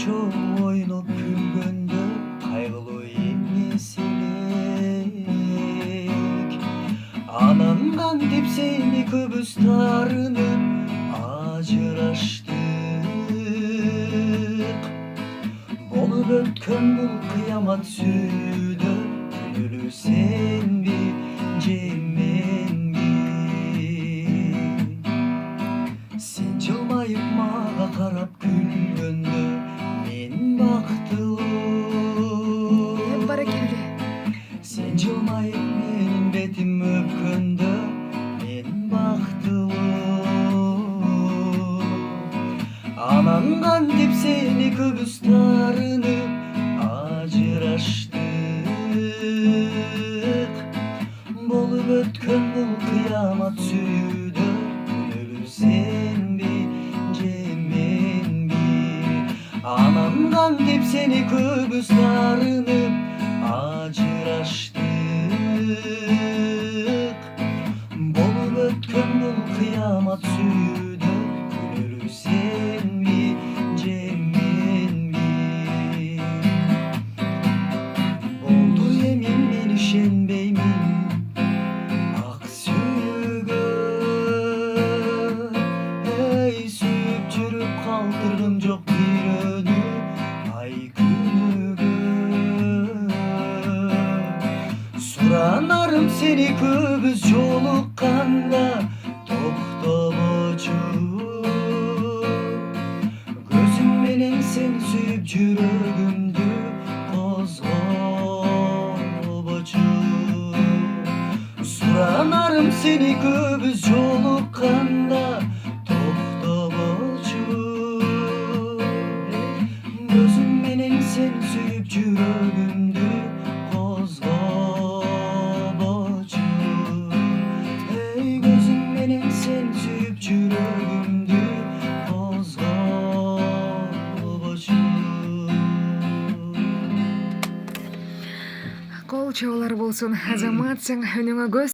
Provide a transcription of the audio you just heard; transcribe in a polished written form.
чоң ойноп күлгөндө кайгылуу эмес элек. Анан кантип сени көбүз таарынып ажыраштык. Болуп өткөн бул кыямат сүйүүдө күнөөлүү сенби же менби? Сен жылмайып мага карап күлгөндө мен бактылуу. Баракелде. Сен жылмайып менин бетим өпкөндө мен бактылуу. Анан кантип сени көбүз таарынып ажыраштык. Болуп өткөн бул кыямат сүйүүдө күнөөлүү сенби же менби? Анан кантип сени көбүз таарынып ажыраштык. Болуп өткөн бул кыямат сүйүүдө күнөөлүү сенби же менби? Болду эми мен ишенбеймин ак сүйүүгө. Эй, сүйүп жүрүп калтырдым жок бирөөнү ай күнүгө. Суранарым сени көбүз жолукканда токтобочу. Көзүм менен сен сүйүп жүрөгүмдү козгобочу. Суранарым сени көбүз жолукканда токтобочу. Көзүм менен сен сүйүп жүрөгүмдү козгобочу. Эй, көзүм менен сен сүйүп жүрөгүмдү козгобочу. Кол чабуулар болсун. Азаматсың, өнүңө көз